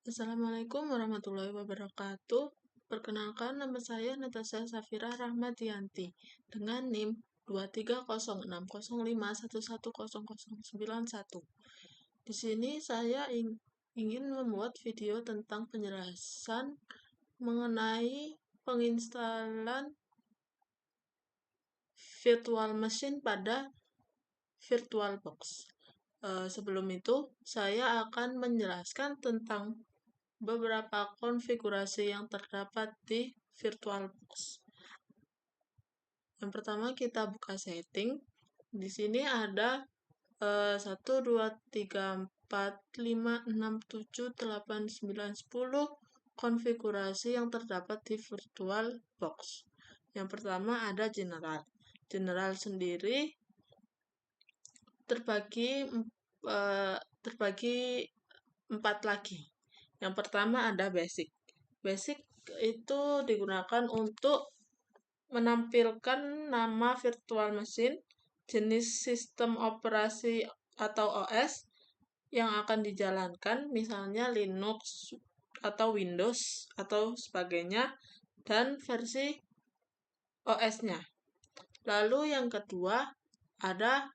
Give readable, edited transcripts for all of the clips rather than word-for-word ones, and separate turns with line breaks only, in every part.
Assalamualaikum warahmatullahi wabarakatuh. Perkenalkan, nama saya Natasha Safira Rahmadianti dengan NIM 230605110091. Di sini saya ingin membuat video tentang penjelasan mengenai penginstalan virtual machine pada VirtualBox. Sebelum itu, saya akan menjelaskan tentang beberapa konfigurasi yang terdapat di VirtualBox. Yang pertama kita buka setting. Di sini ada 1, 2, 3, 4, 5, 6, 7, 8, 9, 10 konfigurasi yang terdapat di VirtualBox. Yang pertama ada General. General sendiri terbagi 4 lagi. Yang pertama ada Basic. Basic itu digunakan untuk menampilkan nama virtual machine, jenis sistem operasi atau OS yang akan dijalankan, misalnya Linux atau Windows atau sebagainya, dan versi OS-nya. Lalu yang kedua ada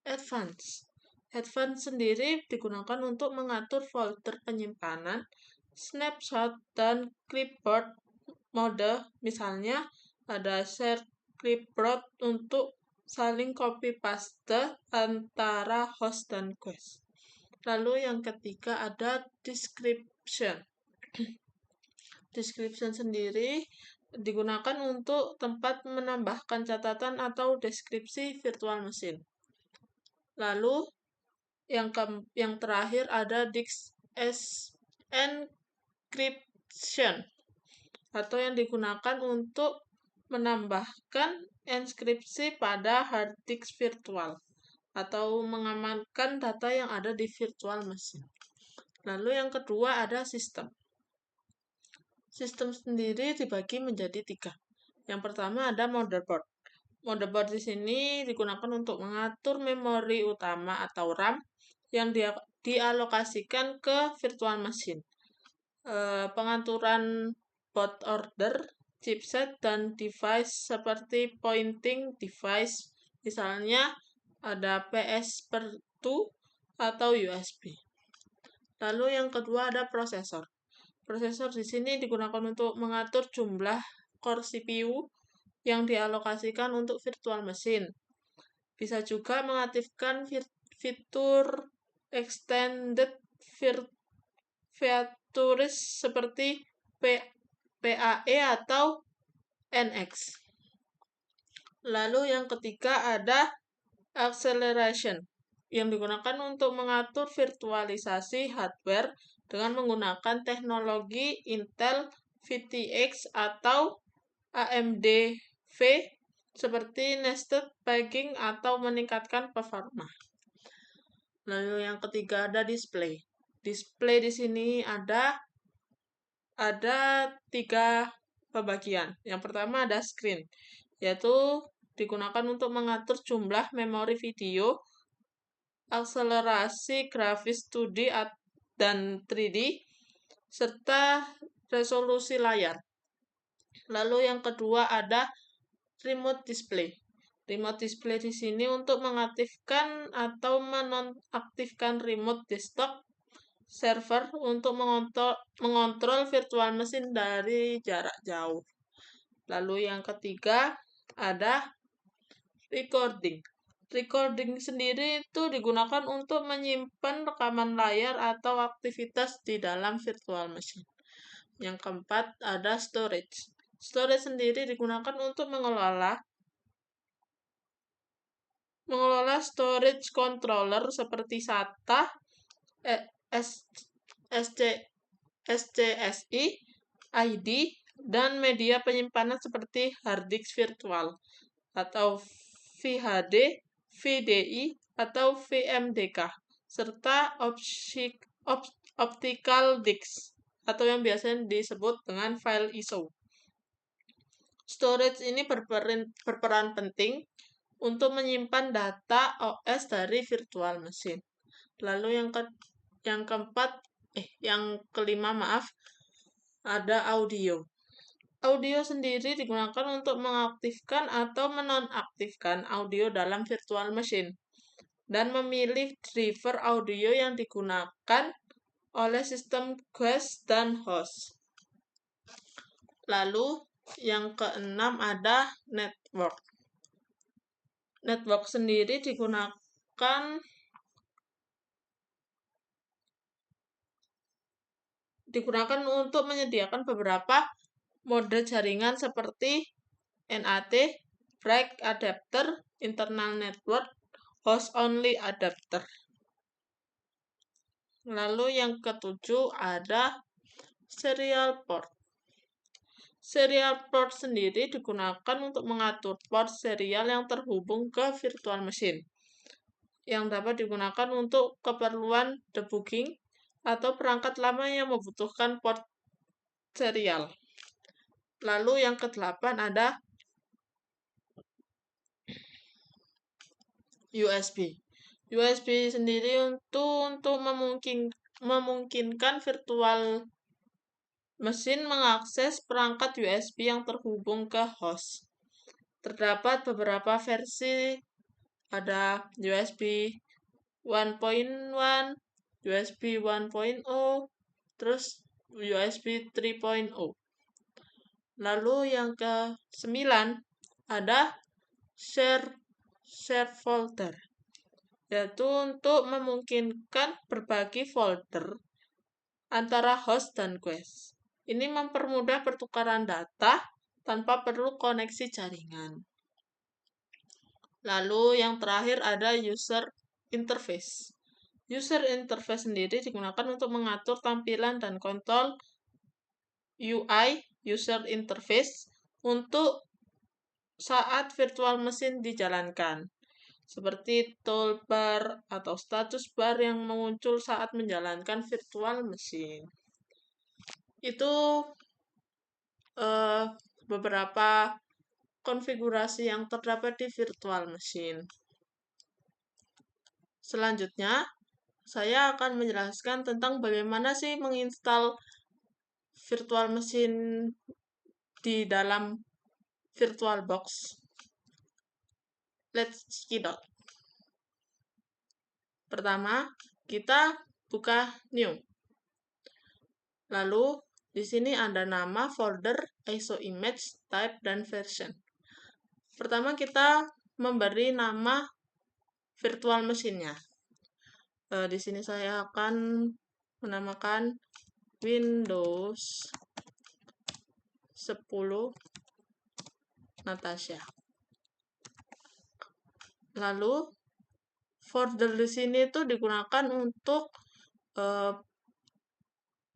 Advanced. Advanced sendiri digunakan untuk mengatur folder penyimpanan, snapshot, dan clipboard mode. Misalnya ada share clipboard untuk saling copy paste antara host dan guest. Lalu yang ketiga ada description. Description sendiri digunakan untuk tempat menambahkan catatan atau deskripsi virtual machine. Lalu yang terakhir ada disk encryption atau yang digunakan untuk menambahkan enskripsi pada hard disk virtual atau mengamankan data yang ada di virtual machine. Lalu yang kedua ada sistem. Sistem sendiri dibagi menjadi 3. Yang pertama ada motherboard. Motherboard di sini digunakan untuk mengatur memori utama atau RAM yang dialokasikan ke virtual machine. Pengaturan boot order, chipset, dan device seperti pointing device, misalnya ada PS2 atau USB. Lalu yang kedua ada prosesor. Prosesor di sini digunakan untuk mengatur jumlah core CPU yang dialokasikan untuk virtual machine. Bisa juga mengaktifkan fitur extended features seperti PAE atau NX. Lalu yang ketiga ada acceleration yang digunakan untuk mengatur virtualisasi hardware dengan menggunakan teknologi Intel VTX atau AMD V seperti nested pegging atau meningkatkan performa. Lalu yang ketiga ada display. Display di sini ada 3 pembagian. Yang pertama ada screen, yaitu digunakan untuk mengatur jumlah memori video, akselerasi grafis 2D dan 3D, serta resolusi layar. Lalu yang kedua ada remote display. Remote display di sini untuk mengaktifkan atau menonaktifkan remote desktop server untuk mengontrol virtual machine dari jarak jauh. Lalu yang ketiga ada recording. Recording sendiri itu digunakan untuk menyimpan rekaman layar atau aktivitas di dalam virtual machine. Yang keempat ada storage. Storage sendiri digunakan untuk mengelola storage controller seperti SATA, SCSI, ID, dan media penyimpanan seperti hard disk virtual atau VHD, VDI, atau VMDK, serta optical disk atau yang biasanya disebut dengan file ISO. Storage ini berperan penting untuk menyimpan data OS dari virtual machine. Lalu yang keempat yang kelima maaf, ada audio. Audio sendiri digunakan untuk mengaktifkan atau menonaktifkan audio dalam virtual machine dan memilih driver audio yang digunakan oleh sistem guest dan host. Lalu yang keenam ada network. Network sendiri digunakan untuk menyediakan beberapa mode jaringan seperti NAT, break adapter, internal network, host only adapter. Lalu yang ketujuh ada serial port. Serial port sendiri digunakan untuk mengatur port serial yang terhubung ke virtual machine, yang dapat digunakan untuk keperluan debugging atau perangkat lama yang membutuhkan port serial. Lalu yang kedelapan ada USB. USB sendiri untuk memungkinkan virtual mesin mengakses perangkat USB yang terhubung ke host. Terdapat beberapa versi, ada USB 1.1, USB 1.0, terus USB 3.0. Lalu yang ke-9 ada share folder, yaitu untuk memungkinkan berbagi folder antara host dan guest. Ini mempermudah pertukaran data tanpa perlu koneksi jaringan. Lalu yang terakhir ada user interface. User interface sendiri digunakan untuk mengatur tampilan dan kontrol UI, user interface, untuk saat virtual machine dijalankan, seperti toolbar atau status bar yang muncul saat menjalankan virtual machine. Itu beberapa konfigurasi yang terdapat di virtual machine. Selanjutnya, saya akan menjelaskan tentang bagaimana sih menginstal virtual machine di dalam VirtualBox. Let's check it out. Pertama, kita buka new. Lalu di sini ada nama, folder, ISO image, type, dan version. Pertama kita memberi nama virtual machine-nya. Di sini saya akan menamakan Windows 10 Natasha. Lalu folder di sini itu digunakan untuk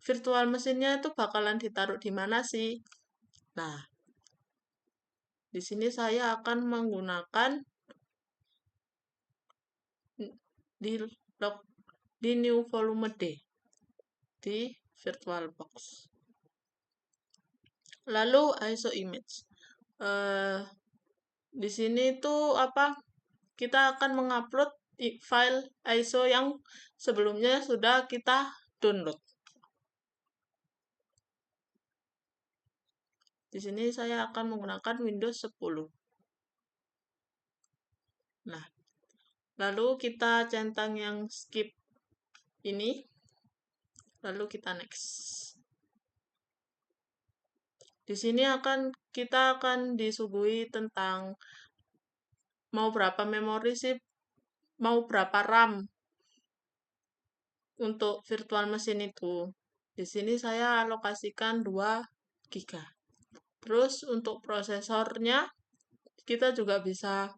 virtual mesinnya itu bakalan ditaruh di mana sih? Nah, di sini saya akan menggunakan di new volume D di VirtualBox. Lalu ISO image. Di sini itu kita akan mengupload file ISO yang sebelumnya sudah kita download. Di sini saya akan menggunakan Windows 10. Nah, lalu kita centang yang skip ini, lalu kita next. Di sini kita akan disuguhi tentang mau berapa memori sih, mau berapa RAM untuk virtual machine itu. Di sini saya alokasikan 2 GB. Terus untuk prosesornya kita juga bisa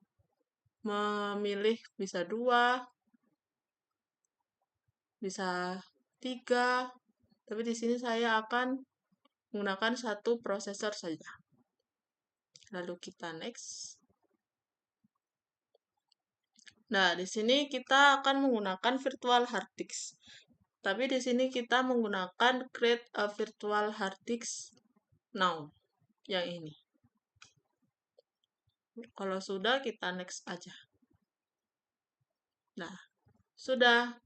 memilih bisa 2, bisa 3, tapi di sini saya akan menggunakan 1 prosesor saja. Lalu kita next. Nah, di sini kita akan menggunakan virtual hard disk. Tapi di sini kita menggunakan create a virtual hard disk now. Yang ini. Kalau sudah, kita next aja. Nah, sudah.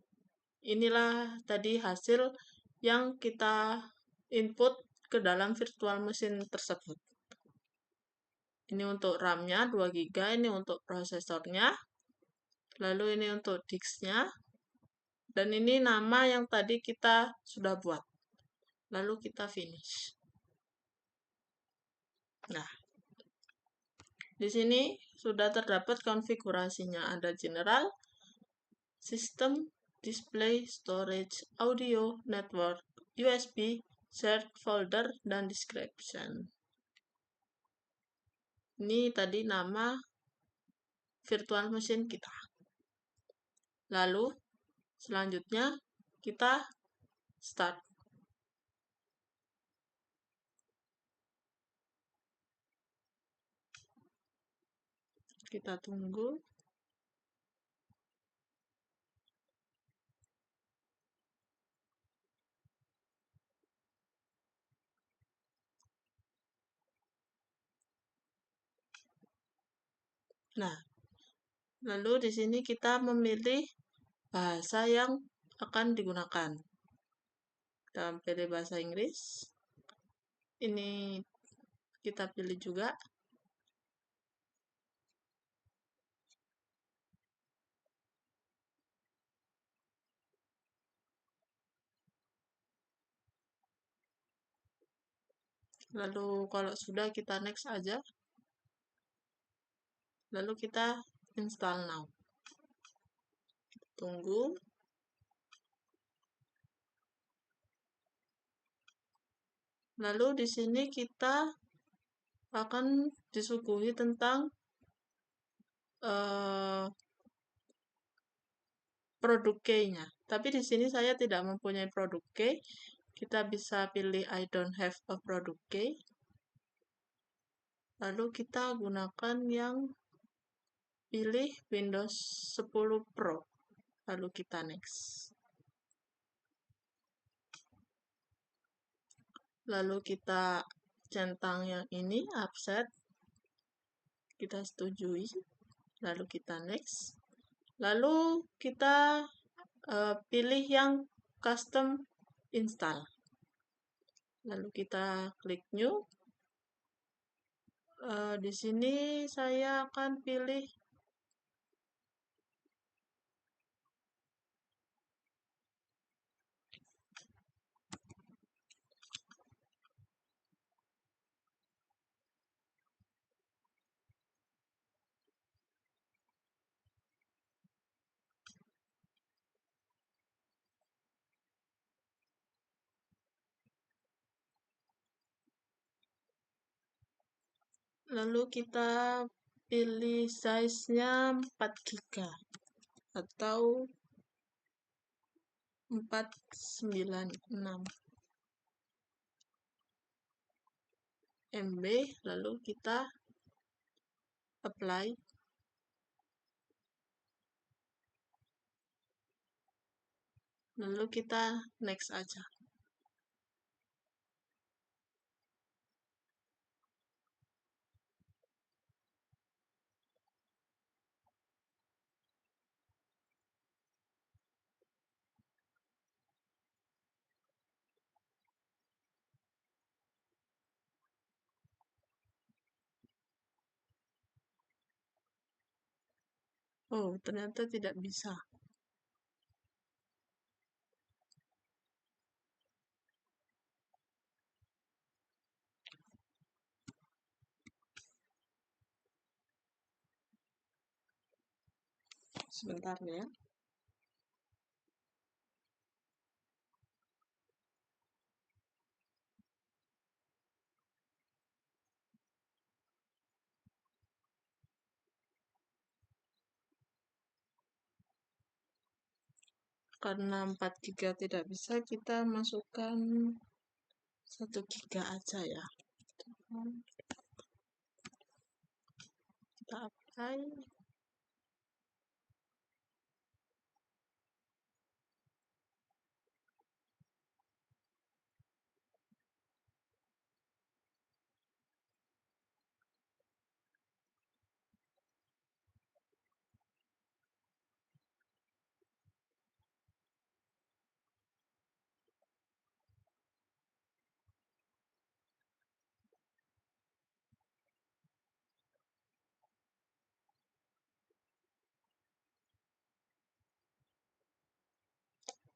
Inilah tadi hasil yang kita input ke dalam virtual machine tersebut. Ini untuk RAM-nya 2 GB, ini untuk prosesornya, lalu ini untuk disknya, dan ini nama yang tadi kita sudah buat. Lalu kita finish. Nah, di sini sudah terdapat konfigurasinya. Ada general, system, display, storage, audio, network, USB, shared folder, dan description. Ini tadi nama virtual machine kita. Lalu, selanjutnya kita start. Kita tunggu. Nah, lalu di sini kita memilih bahasa yang akan digunakan. Kita pilih bahasa Inggris. Ini kita pilih juga. Lalu kalau sudah kita next aja. Lalu kita install now. Tunggu. Lalu di sini kita akan disuguhi tentang produk key-nya. Tapi di sini saya tidak mempunyai produk key. Kita bisa pilih I don't have a product key. Lalu kita gunakan yang pilih Windows 10 Pro. Lalu kita next. Lalu kita centang yang ini, offset. Kita setujui. Lalu kita next. Lalu kita pilih yang custom install. Lalu kita klik new. Di sini saya akan pilih lalu kita pilih size-nya 4 GB atau 496 MB, lalu kita apply. Lalu kita next aja. Oh, ternyata tidak bisa. Sebentar ya. Karena 4 GB tidak bisa, kita masukkan 1 GB aja ya. Kita apply.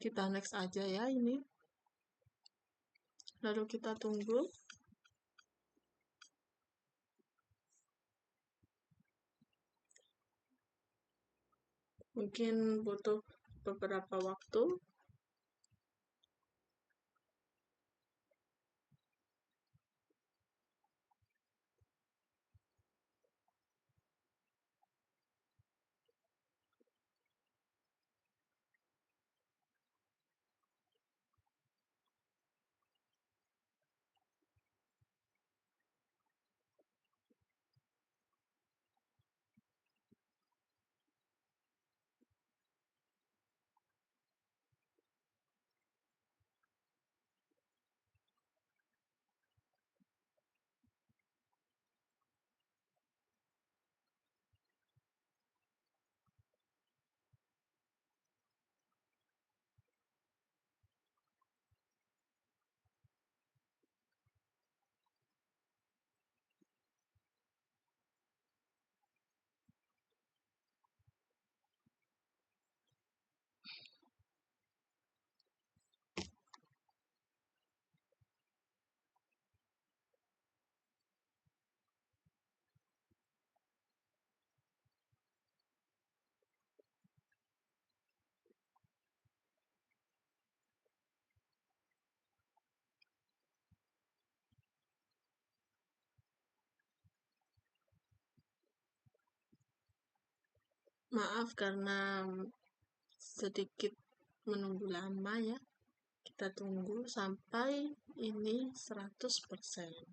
Kita next aja ya ini. Lalu kita tunggu. Mungkin butuh beberapa waktu. Maaf karena sedikit menunggu lama ya. Kita tunggu sampai ini 100%.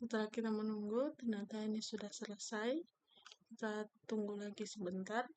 Setelah kita menunggu, ternyata ini sudah selesai. Kita tunggu lagi sebentar.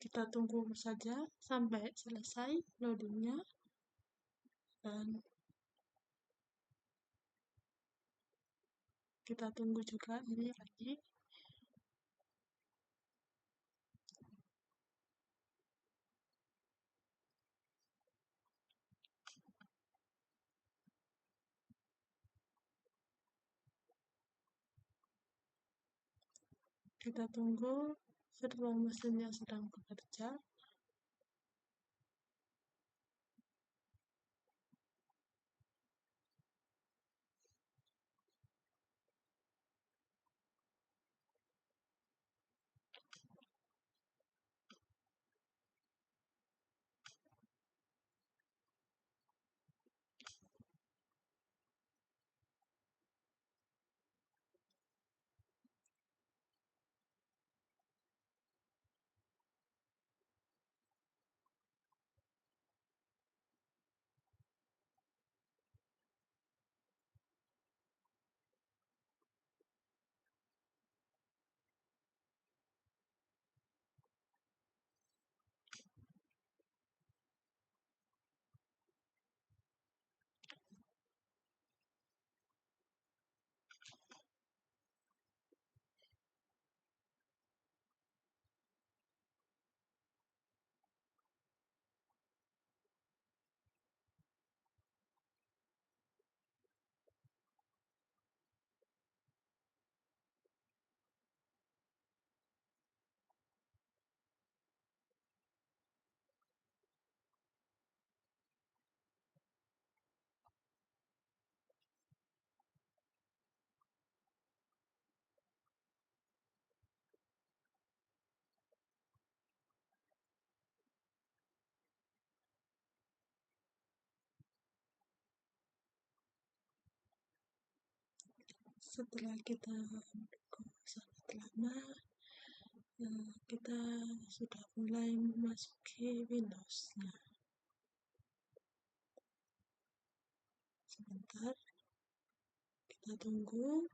Kita tunggu saja sampai selesai loadingnya, dan kita tunggu juga ini lagi. Kita tunggu virtual mesinnya sedang bekerja. Setelah kita menunggu sangat lama, kita sudah mulai memasuki Windows-nya. Sebentar, kita tunggu.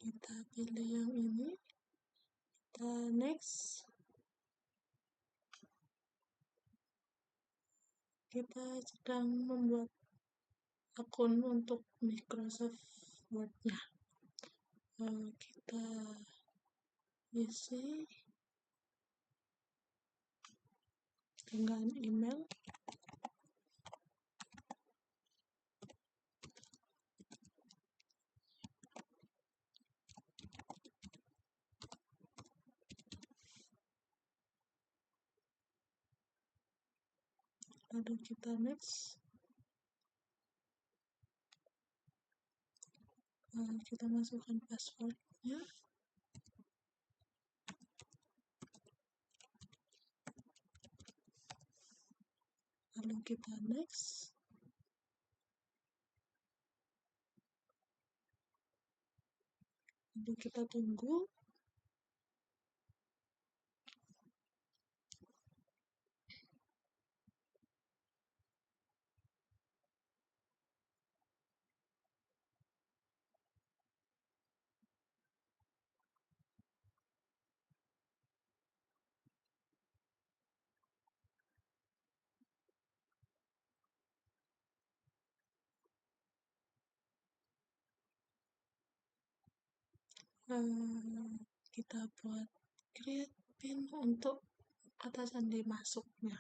Kita pilih yang ini, kita next. Kita sedang membuat akun untuk Microsoft Word-nya. Kita isi dengan email. Lalu kita next. Kita masukkan passwordnya. Lalu kita next. Lalu kita tunggu. kita buat create pin untuk kata sandi masuknya.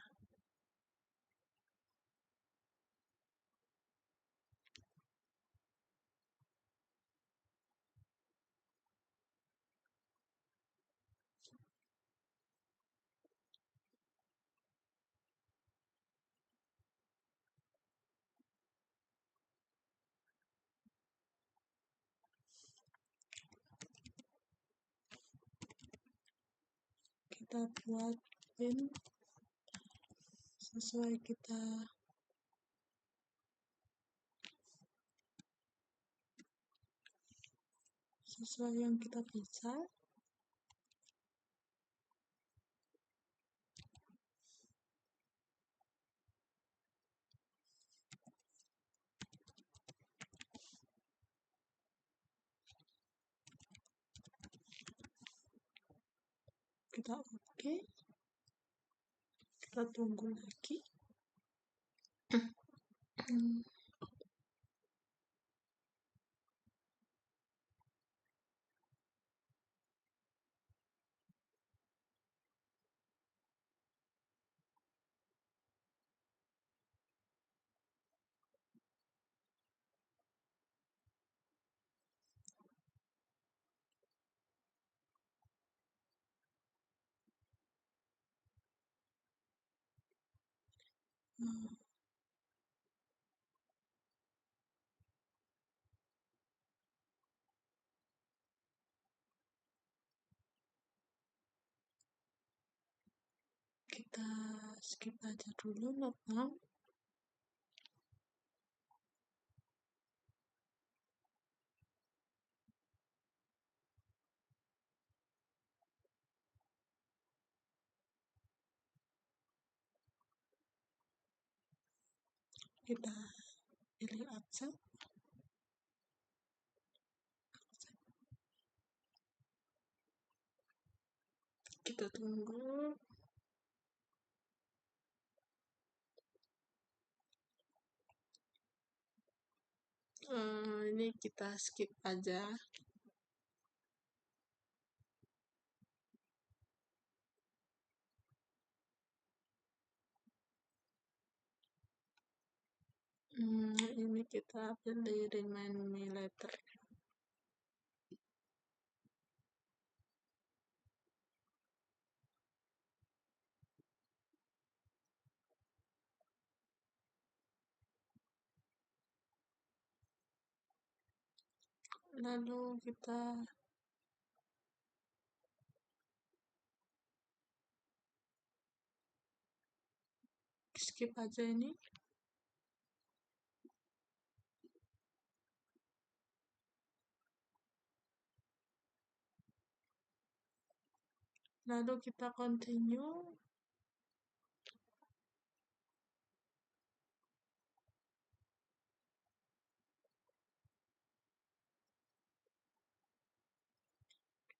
Kita buat pin sesuai yang kita bisa. Kita oke, kita tunggu lagi. Kita skip aja dulu not now. Kita pilih accept. Kita tunggu. Ini kita skip aja. Ini kita pilih remind me later. Lalu kita skip aja ini. Lalu kita continue.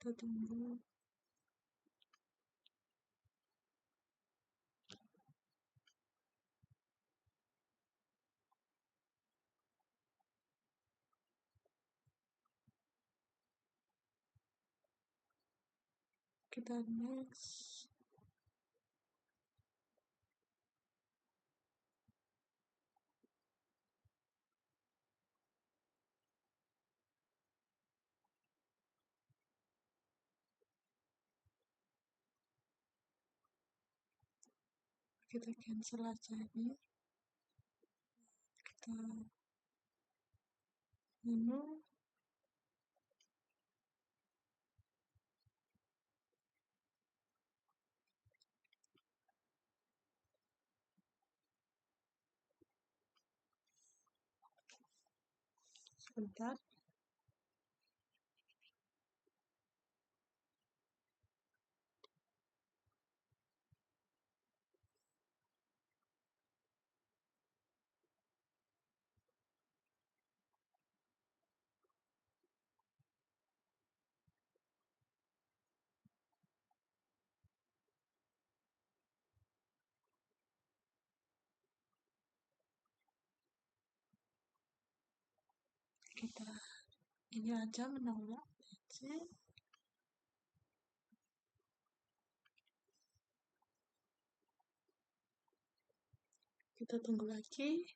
Kita tunggu. Kita next. Kita cancel aja ini. Kita menu. Sebentar. Kita ini aja menolak. Kita tunggu lagi.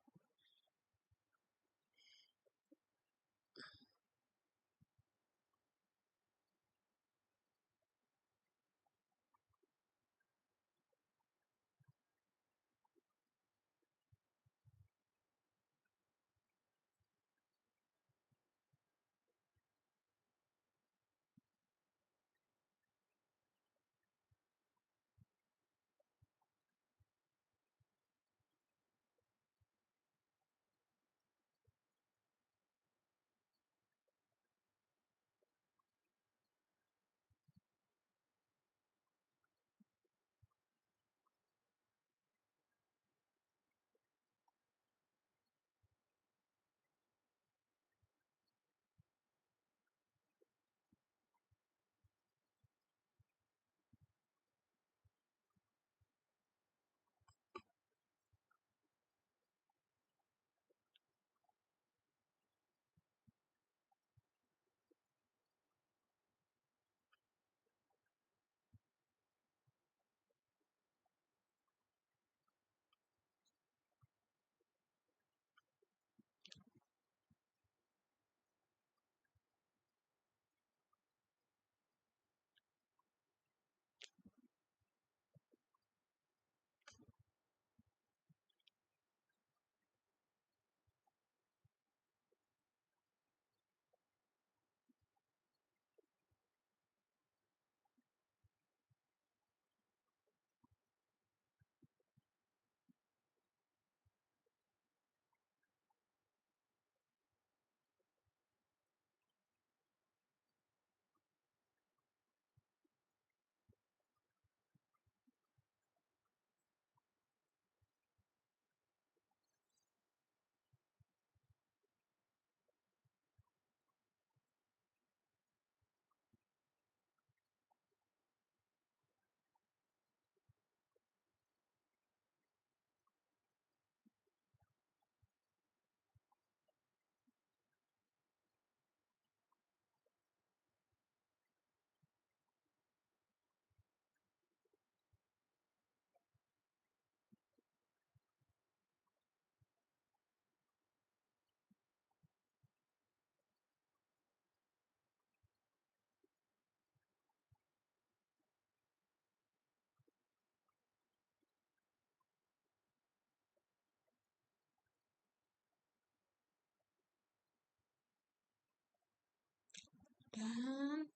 Dan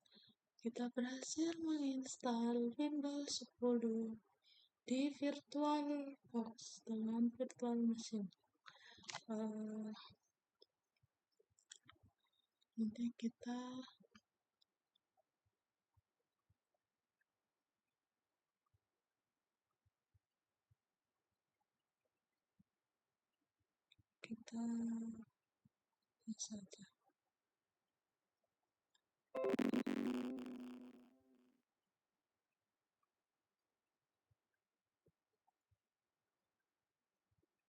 kita berhasil menginstal Windows 10 di VirtualBox dengan virtual machine. Nanti kita saja.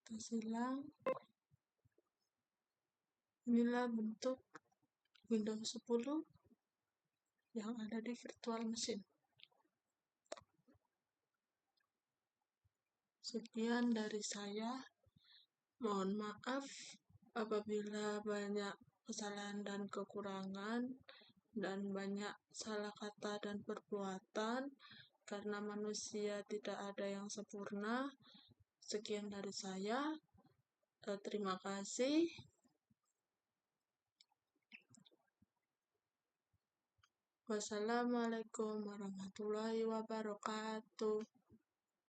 Kita silang. Inilah bentuk Windows 10 yang ada di virtual machine. Sekian dari saya. Mohon maaf apabila banyak kesalahan dan kekurangan dan banyak salah kata dan perbuatan, karena manusia tidak ada yang sempurna. Sekian dari saya. Terima kasih. Wassalamualaikum warahmatullahi wabarakatuh.